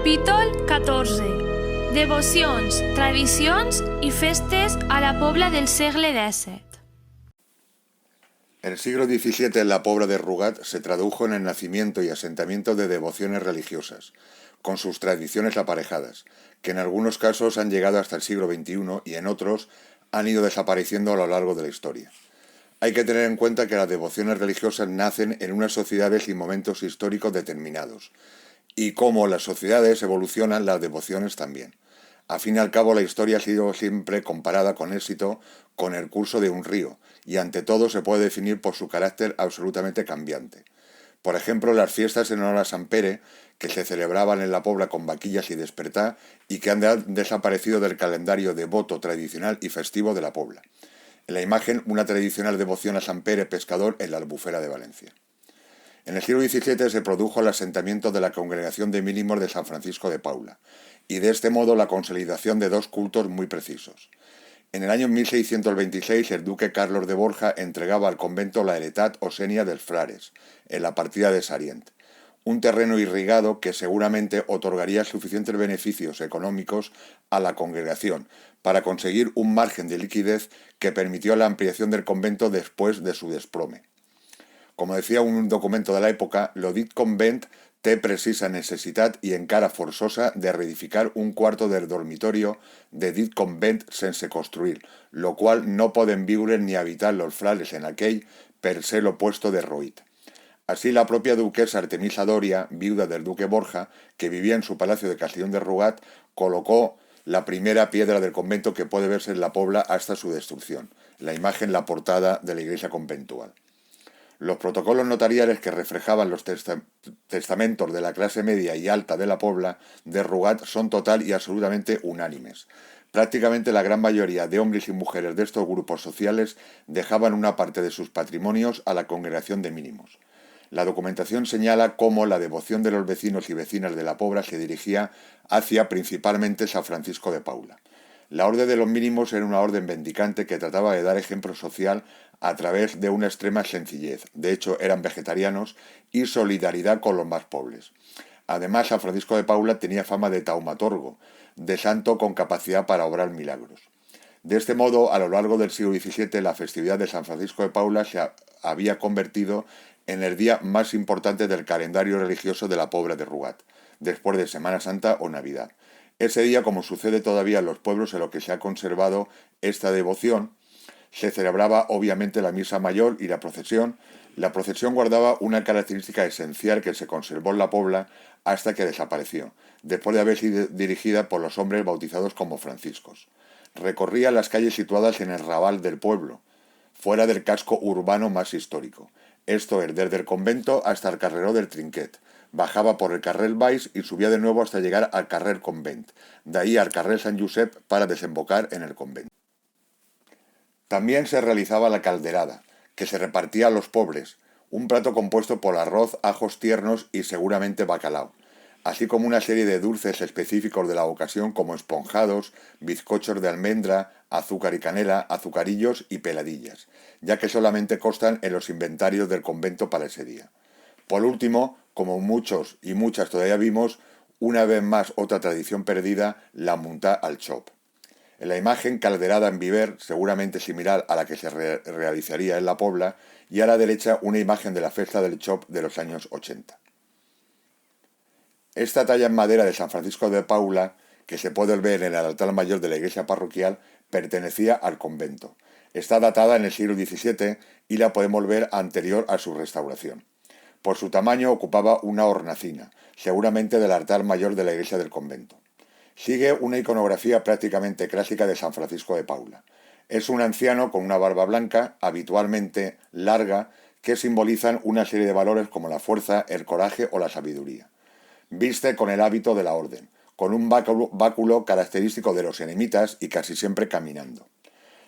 Capítol 14. Devocions, tradicions i festes a la Pobla del segle XVII. En el siglo XVII la Pobla de Rugat se tradujo en el nacimiento y asentamiento de devociones religiosas, con sus tradiciones aparejadas, que en algunos casos han llegado hasta el siglo XXI y en otros han ido desapareciendo a lo largo de la historia. Hay que tener en cuenta que las devociones religiosas nacen en unas sociedades y momentos históricos determinados, y como las sociedades evolucionan, las devociones también. A fin y al cabo, la historia ha sido siempre comparada con éxito con el curso de un río, y ante todo se puede definir por su carácter absolutamente cambiante. Por ejemplo, las fiestas en honor a Sant Pere, que se celebraban en la Pobla con vaquillas y despertar, y que han desaparecido del calendario devoto, tradicional y festivo de la Pobla. En la imagen, una tradicional devoción a Sant Pere pescador en la Albufera de Valencia. En el siglo XVII se produjo el asentamiento de la Congregación de Mínimos de San Francisco de Paula, y de este modo la consolidación de dos cultos muy precisos. En el año 1626 el duque Carlos de Borja entregaba al convento la Heretat Osenia dels Frares, en la partida de Sarient, un terreno irrigado que seguramente otorgaría suficientes beneficios económicos a la congregación para conseguir un margen de liquidez que permitió la ampliación del convento después de su desplome. Como decía un documento de la època, lo dit convent té precisa necessitat i encara forçosa de reedificar un cuarto del dormitorio de dit convent sense construir, lo cual no poden viure ni habitar los frailes en aquell per ser lo puesto derruït. Así la propia duquesa Artemisa Doria, viuda del duque Borja, que vivía en su palacio de Castellón de Rugat, colocó la primera piedra del convento que puede verse en la Pobla hasta su destrucción, la imagen, la portada de la iglesia conventual. Los protocolos notariales que reflejaban los testamentos de la clase media y alta de la Pobla de Rugat son total y absolutamente unánimes. Prácticamente la gran mayoría de hombres y mujeres de estos grupos sociales dejaban una parte de sus patrimonios a la Congregación de Mínimos. La documentación señala cómo la devoción de los vecinos y vecinas de la Pobla se dirigía hacia principalmente San Francisco de Paula. La Orden de los Mínimos era una orden mendicante que trataba de dar ejemplo social a través de una extrema sencillez, de hecho eran vegetarianos, y solidaridad con los más pobres. Además, San Francisco de Paula tenía fama de taumaturgo, de santo con capacidad para obrar milagros. De este modo, a lo largo del siglo XVII, la festividad de San Francisco de Paula se había convertido en el día más importante del calendario religioso de la Pobla de Rugat, después de Semana Santa o Navidad. Ese día, como sucede todavía en los pueblos en los que se ha conservado esta devoción, se celebraba obviamente la misa mayor y la procesión. La procesión guardaba una característica esencial que se conservó en la Pobla hasta que desapareció, después de haber sido dirigida por los hombres bautizados como franciscos. Recorría las calles situadas en el rabal del pueblo, fuera del casco urbano más histórico. Esto es, desde el convento hasta el carreró del Trinquet. Bajaba por el carrer Baix y subía de nuevo hasta llegar al carrer Convent, de ahí al carrer Sant Josep para desembocar en el convento. También se realizaba la calderada, que se repartía a los pobres, un plato compuesto por arroz, ajos tiernos y seguramente bacalao, así como una serie de dulces específicos de la ocasión como esponjados, bizcochos de almendra, azúcar y canela, azucarillos y peladillas, ya que solamente constan en los inventarios del convento para ese día. Por último, como muchos y muchas todavía vimos, una vez más otra tradición perdida, la muntà al xop. En la imagen, calderada en Viver, seguramente similar a la que se realizaría en la Pobla, y a la derecha una imagen de la fiesta del xop de los años 80. Esta talla en madera de San Francisco de Paula, que se puede ver en el altar mayor de la iglesia parroquial, pertenecía al convento. Está datada en el siglo XVII y la podemos ver anterior a su restauración. Por su tamaño ocupaba una hornacina, seguramente del altar mayor de la iglesia del convento. Sigue una iconografía prácticamente clásica de San Francisco de Paula. Es un anciano con una barba blanca, habitualmente larga, que simbolizan una serie de valores como la fuerza, el coraje o la sabiduría. Viste con el hábito de la orden, con un báculo característico de los eremitas y casi siempre caminando.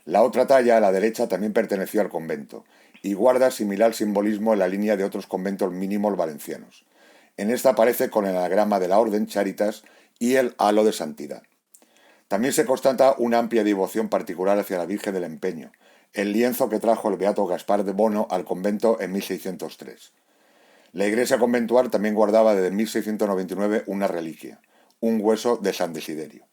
La otra talla, a la derecha, también perteneció al convento, y guarda similar simbolismo en la línea de otros conventos mínimos valencianos. En esta aparece con el anagrama de la orden Charitas y el halo de santidad. También se constata una amplia devoción particular hacia la Virgen del Empeño, el lienzo que trajo el beato Gaspar de Bono al convento en 1603. La iglesia conventual también guardaba desde 1699 una reliquia, un hueso de San Desiderio.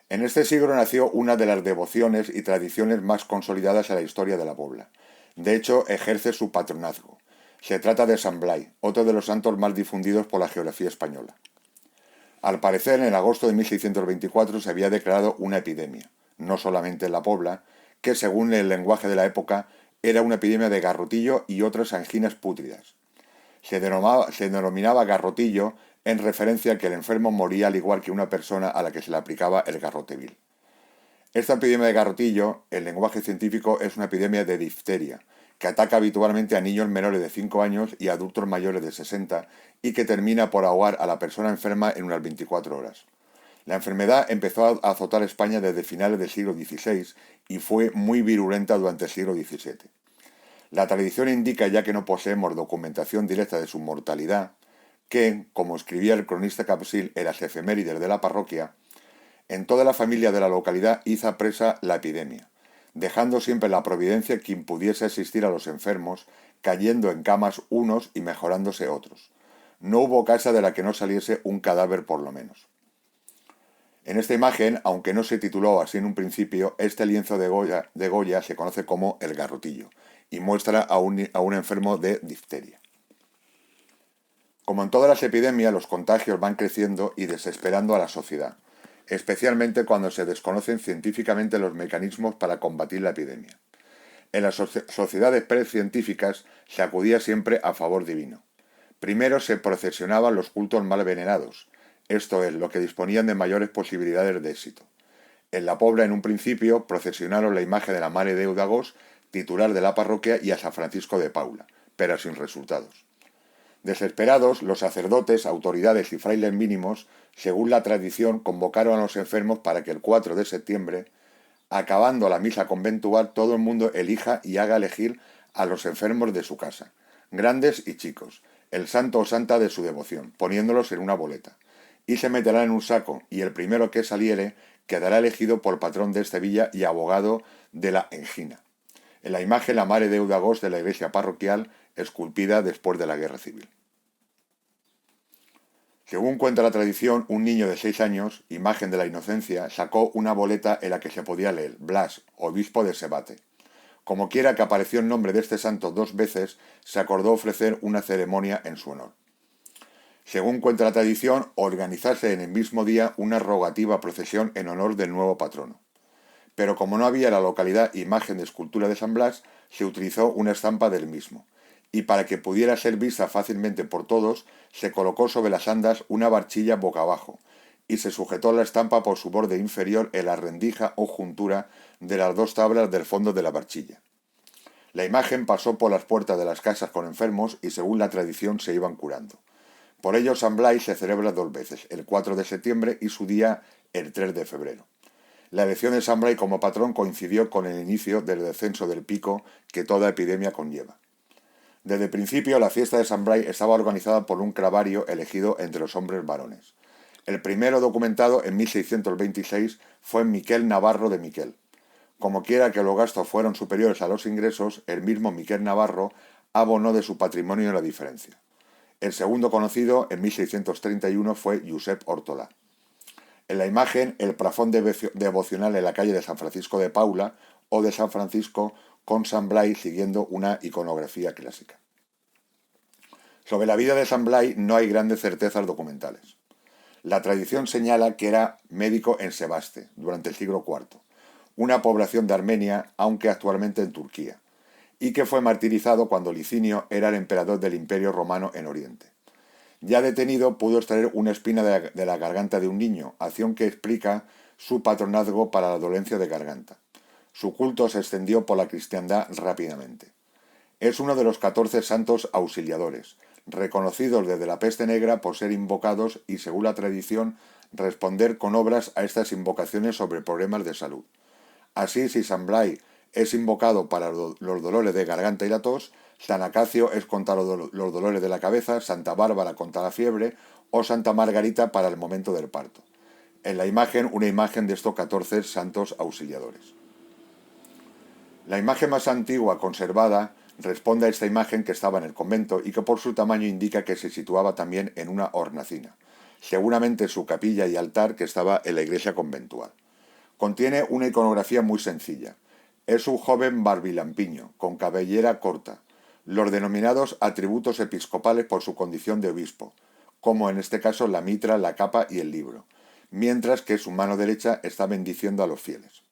En este siglo nació una de las devociones y tradiciones más consolidadas en la historia de la Pobla. De hecho, ejerce su patronazgo. Se trata de San Blai, otro de los santos más difundidos por la geografía española. Al parecer, en agosto de 1624 se había declarado una epidemia, no solamente en la Pobla, que según el lenguaje de la época era una epidemia de garrotillo y otras anginas pútridas. Se denominaba garrotillo en referencia a que el enfermo moría al igual que una persona a la que se le aplicaba el garrotevil. Esta epidemia de garrotillo, en lenguaje científico, es una epidemia de difteria, que ataca habitualmente a niños menores de 5 años y a adultos mayores de 60 y que termina por ahogar a la persona enferma en unas 24 horas. La enfermedad empezó a azotar España desde finales del siglo XVI y fue muy virulenta durante el siglo XVII. La tradición indica, ya que no poseemos documentación directa de su mortalidad, que, como escribía el cronista Capsil en las efemérides de la parroquia, en toda la familia de la localidad hizo presa la epidemia, dejando siempre la providencia quien pudiese asistir a los enfermos, cayendo en camas unos y mejorándose otros. No hubo casa de la que no saliese un cadáver por lo menos. En esta imagen, aunque no se tituló así en un principio, este lienzo de Goya se conoce como el garrotillo y muestra a un enfermo de difteria. Como en todas las epidemias, los contagios van creciendo y desesperando a la sociedad, especialmente cuando se desconocen científicamente los mecanismos para combatir la epidemia. En las sociedades precientíficas se acudía siempre a favor divino. Primero se procesionaban los cultos mal venerados, esto es, lo que disponían de mayores posibilidades de éxito. En la Pobla, en un principio, procesionaron la imagen de la Mare Déu d'Agost, titular de la parroquia, y a San Francisco de Paula, pero sin resultados. Desesperados, los sacerdotes, autoridades y frailes mínimos, según la tradición, convocaron a los enfermos para que el 4 de septiembre, acabando la misa conventual, todo el mundo elija y haga elegir a los enfermos de su casa, grandes y chicos, el santo o santa de su devoción, poniéndolos en una boleta, y se meterá en un saco, y el primero que saliere quedará elegido por patrón de esta villa y abogado de la angina. En la imagen la Mare Déu d'Agost de la iglesia parroquial, esculpida después de la Guerra Civil. Según cuenta la tradición, un niño de 6 años, imagen de la inocencia, sacó una boleta en la que se podía leer Blas, obispo de Sebate. Como quiera que apareció el nombre de este santo 2 veces, se acordó ofrecer una ceremonia en su honor. Según cuenta la tradición, organizarse en el mismo día una rogativa procesión en honor del nuevo patrono. Pero como no había en la localidad imagen de escultura de San Blas, se utilizó una estampa del mismo, y para que pudiera ser vista fácilmente por todos, se colocó sobre las andas una barchilla boca abajo, y se sujetó la estampa por su borde inferior en la rendija o juntura de las 2 tablas del fondo de la barchilla. La imagen pasó por las puertas de las casas con enfermos y según la tradición se iban curando. Por ello San Blai se celebra 2 veces, el 4 de septiembre y su día el 3 de febrero. La elección de San Blai como patrón coincidió con el inicio del descenso del pico que toda epidemia conlleva. Desde el principio la fiesta de San Blai estaba organizada por un cravario elegido entre los hombres varones. El primero documentado en 1626 fue Miquel Navarro de Miquel. Como quiera que los gastos fueron superiores a los ingresos, el mismo Miquel Navarro abonó de su patrimonio la diferencia. El segundo conocido, en 1631, fue Josep Hortolà. En la imagen, el plafón devocional en la calle de San Francisco de Paula o de San Francisco con San Blai siguiendo una iconografía clásica. Sobre la vida de San Blai no hay grandes certezas documentales. La tradición señala que era médico en Sebaste, durante el siglo IV, una población de Armenia, aunque actualmente en Turquía, y que fue martirizado cuando Licinio era el emperador del Imperio Romano en Oriente. Ya detenido, pudo extraer una espina de la garganta de un niño, acción que explica su patronazgo para la dolencia de garganta. Su culto se extendió por la cristiandad rápidamente. Es uno de los 14 santos auxiliadores, reconocidos desde la peste negra por ser invocados y, según la tradición, responder con obras a estas invocaciones sobre problemas de salud. Así, si San Blai es invocado para los dolores de garganta y la tos, San Acacio es contra los dolores de la cabeza, Santa Bárbara contra la fiebre o Santa Margarita para el momento del parto. En la imagen, una imagen de estos 14 santos auxiliadores. La imagen más antigua conservada responde a esta imagen que estaba en el convento y que por su tamaño indica que se situaba también en una hornacina. seguramente su capilla y altar que estaba en la iglesia conventual. Contiene una iconografía muy sencilla. Es un joven barbilampiño, con cabellera corta, los denominados atributos episcopales por su condición de obispo, como en este caso la mitra, la capa y el libro, mientras que su mano derecha está bendiciendo a los fieles.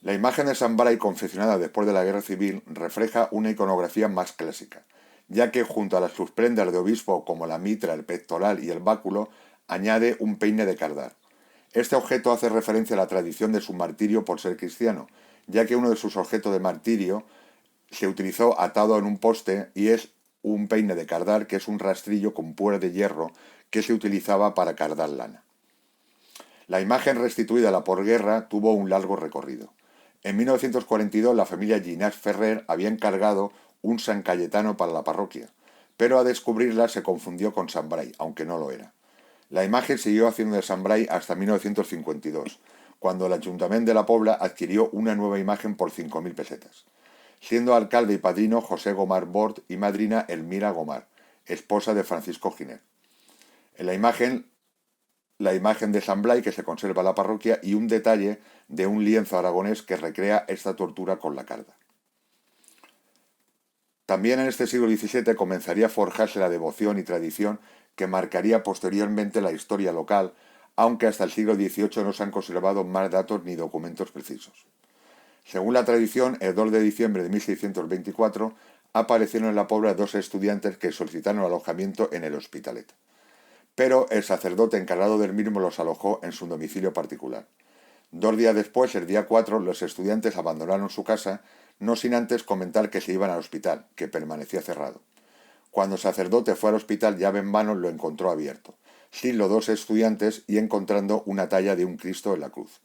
La imagen de San Bray confeccionada después de la Guerra Civil refleja una iconografía más clásica, ya que junto a sus prendas de obispo como la mitra, el pectoral y el báculo, añade un peine de cardar. Este objeto hace referencia a la tradición de su martirio por ser cristiano, ya que uno de sus objetos de martirio se utilizó atado en un poste y es un peine de cardar, que es un rastrillo con púas de hierro que se utilizaba para cardar lana. La imagen restituida a la posguerra tuvo un largo recorrido. En 1942 la familia Ginás Ferrer había encargado un San Cayetano para la parroquia, pero a descubrirla se confundió con San Bray, aunque no lo era. La imagen siguió haciendo de San Bray hasta 1952, cuando el Ayuntamiento de la Pobla adquirió una nueva imagen por 5.000 pesetas, siendo alcalde y padrino José Gomar Bort y madrina Elmira Gomar, esposa de Francisco Giner. En la imagen de San Blay que se conserva en la parroquia y un detalle de un lienzo aragonés que recrea esta tortura con la carda. También en este siglo XVII comenzaría a forjarse la devoción y tradición que marcaría posteriormente la historia local, aunque hasta el siglo XVIII no se han conservado más datos ni documentos precisos. Según la tradición, el 2 de diciembre de 1624 aparecieron en la Pobla 2 estudiantes que solicitaron alojamiento en el Hospitalet, pero el sacerdote encargado del mismo los alojó en su domicilio particular. 2 días después, el día 4, los estudiantes abandonaron su casa, no sin antes comentar que se iban al hospital, que permanecía cerrado. Cuando el sacerdote fue al hospital, llave en mano, lo encontró abierto, sin los 2 estudiantes y encontrando una talla de un Cristo en la cruz.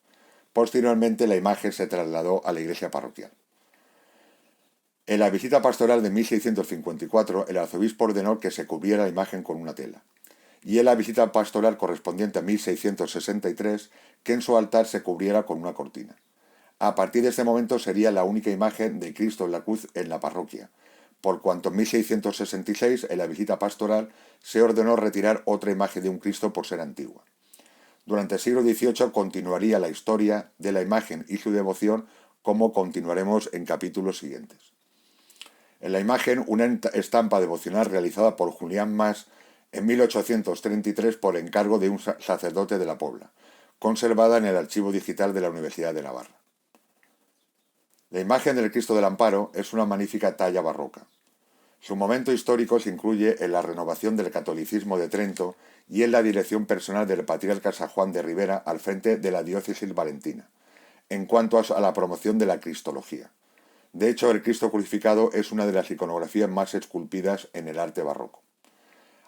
Posteriormente, la imagen se trasladó a la iglesia parroquial. En la visita pastoral de 1654, el arzobispo ordenó que se cubriera la imagen con una tela, y en la visita pastoral correspondiente a 1663, que en su altar se cubriera con una cortina. A partir de este momento sería la única imagen de Cristo en la cruz en la parroquia, por cuanto en 1666, en la visita pastoral, se ordenó retirar otra imagen de un Cristo por ser antigua. Durante el siglo XVIII continuaría la historia de la imagen y su devoción, como continuaremos en capítulos siguientes. En la imagen, una estampa devocional realizada por Julián Mas en 1833 por encargo de un sacerdote de la Pobla, conservada en el archivo digital de la Universidad de Navarra. La imagen del Cristo del Amparo es una magnífica talla barroca. Su momento histórico se incluye en la renovación del catolicismo de Trento y en la dirección personal del patriarca San Juan de Ribera al frente de la diócesis valentina, en cuanto a la promoción de la cristología. De hecho, el Cristo crucificado es una de las iconografías más esculpidas en el arte barroco.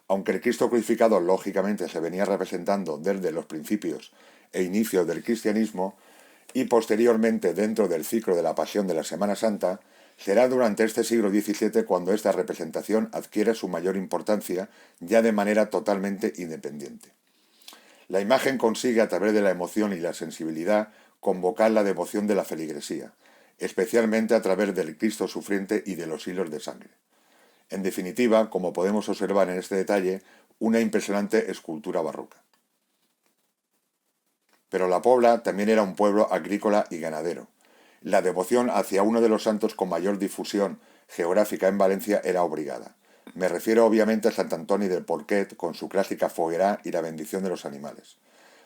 Aunque el Cristo crucificado lógicamente se venía representando desde los principios e inicios del cristianismo y posteriormente dentro del ciclo de la Pasión de la Semana Santa, será durante este siglo XVII cuando esta representación adquiere su mayor importancia ya de manera totalmente independiente. La imagen consigue a través de la emoción y la sensibilidad convocar la devoción de la feligresía, especialmente a través del Cristo sufriente y de los hilos de sangre. En definitiva, como podemos observar en este detalle, una impresionante escultura barroca. Pero la Pobla también era un pueblo agrícola y ganadero. La devoción hacia uno de los santos con mayor difusión geográfica en Valencia era obligada. Me refiero obviamente a Sant Antoni del Porquet, con su clásica foguerá y la bendición de los animales.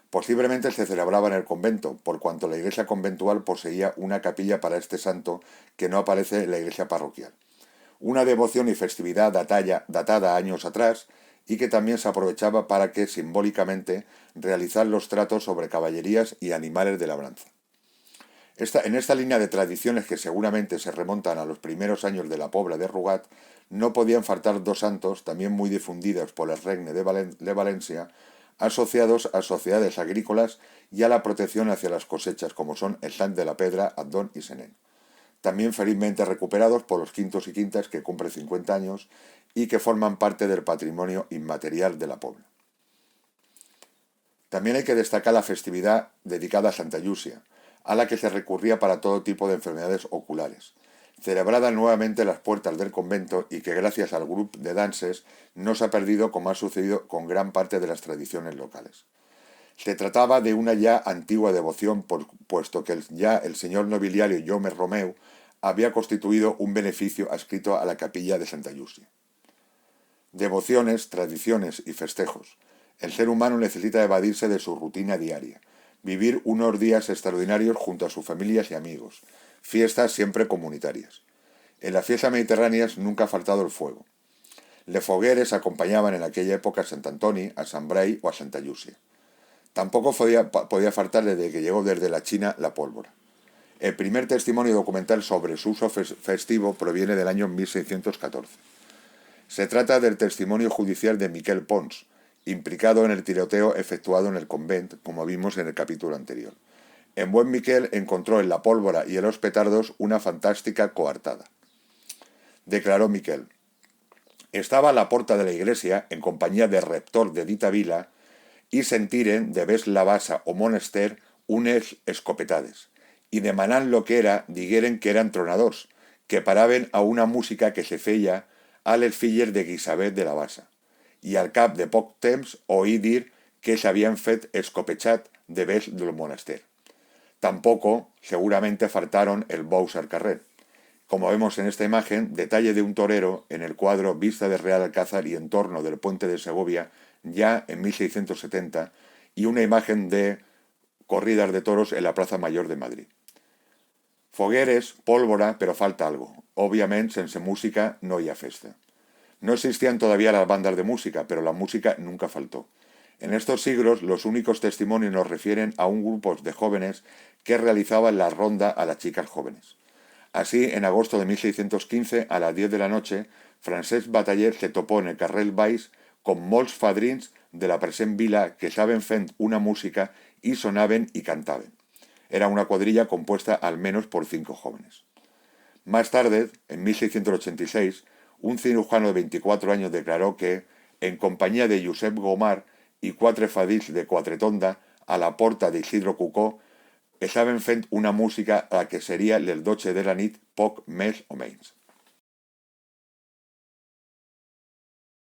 Posiblemente se celebraba en el convento, por cuanto la iglesia conventual poseía una capilla para este santo que no aparece en la iglesia parroquial. Una devoción y festividad datada años atrás, y que también se aprovechaba para que simbólicamente realizar los tratos sobre caballerías y animales de labranza. En esta línea de tradiciones que seguramente se remontan a los primeros años de la Pobla de Rugat, no podían faltar 2 santos, también muy difundidos por el Regne de Valencia, asociados a sociedades agrícolas y a la protección hacia las cosechas, como son el Sant de la Pedra, Adón y Senén. También felizmente recuperados por los quintos y quintas que cumplen 50 años y que forman parte del patrimonio inmaterial de la Pobla. También hay que destacar la festividad dedicada a Santa Llúcia, a la que se recurría para todo tipo de enfermedades oculares. celebrada nuevamente a las puertas del convento y que gracias al grupo de danses no se ha perdido como ha sucedido con gran parte de las tradiciones locales. Se trataba de una ya antigua devoción, puesto que ya el señor nobiliario Jaume Romeu había constituido un beneficio adscrito a la capilla de Santa Llúcia. Devociones, tradiciones y festejos. El ser humano necesita evadirse de su rutina diaria, vivir unos días extraordinarios junto a sus familias y amigos, fiestas siempre comunitarias. En las fiestas mediterráneas nunca ha faltado el fuego. Les fogueres acompañaban en aquella época a Sant Antoni, a Sant Brai o a Santa Llúcia. Tampoco podía faltar desde que llegó desde la China la pólvora. El primer testimonio documental sobre su uso festivo proviene del año 1614. Se trata del testimonio judicial de Miquel Pons, implicado en el tiroteo efectuado en el convent, como vimos en el capítulo anterior. En buen Miquel encontró en la pólvora y en los petardos una fantástica coartada. Declaró Miquel: «Estaba a la puerta de la iglesia, en compañía del rector de dita vila, y sentiren de ves la basa o monester unes escopetades, y demanant lo que era, digueren que eran tronadors, que paraven a una música que se feia a les filles de Guisabet de la basa, i al cap de poc temps oí dir que s'havien fet escopechat de ves del monaster. Tampoco, seguramente, faltaron el bous al carrer». Como vemos en esta imagen, detalle de un torero en el cuadro Vista del Real Alcázar y entorno del puente de Segovia, ya en 1670, y una imagen de corridas de toros en la Plaza Mayor de Madrid. Fogueres, pólvora, pero falta algo. Obviamente, sense música no hi ha festa. No existían todavía las bandas de música, pero la música nunca faltó. En estos siglos, los únicos testimonios nos refieren a un grupo de jóvenes que realizaban la ronda a las chicas jóvenes. Así, en agosto de 1615, a las 10 de la noche, Francesc Bataller se topó en el carrer Baix con molts fadrins de la present vila que saben fent una música y sonaven y cantaven. Era una cuadrilla compuesta al menos por 5 jóvenes. Más tarde, en 1686, un cirujano de 24 años declaró que, en compañía de Josep Gomar y 4 fadils de Quatretonda, a la porta de Isidro Cucó, saben fent una música a la que seria les 12 de la nit poc més o menys.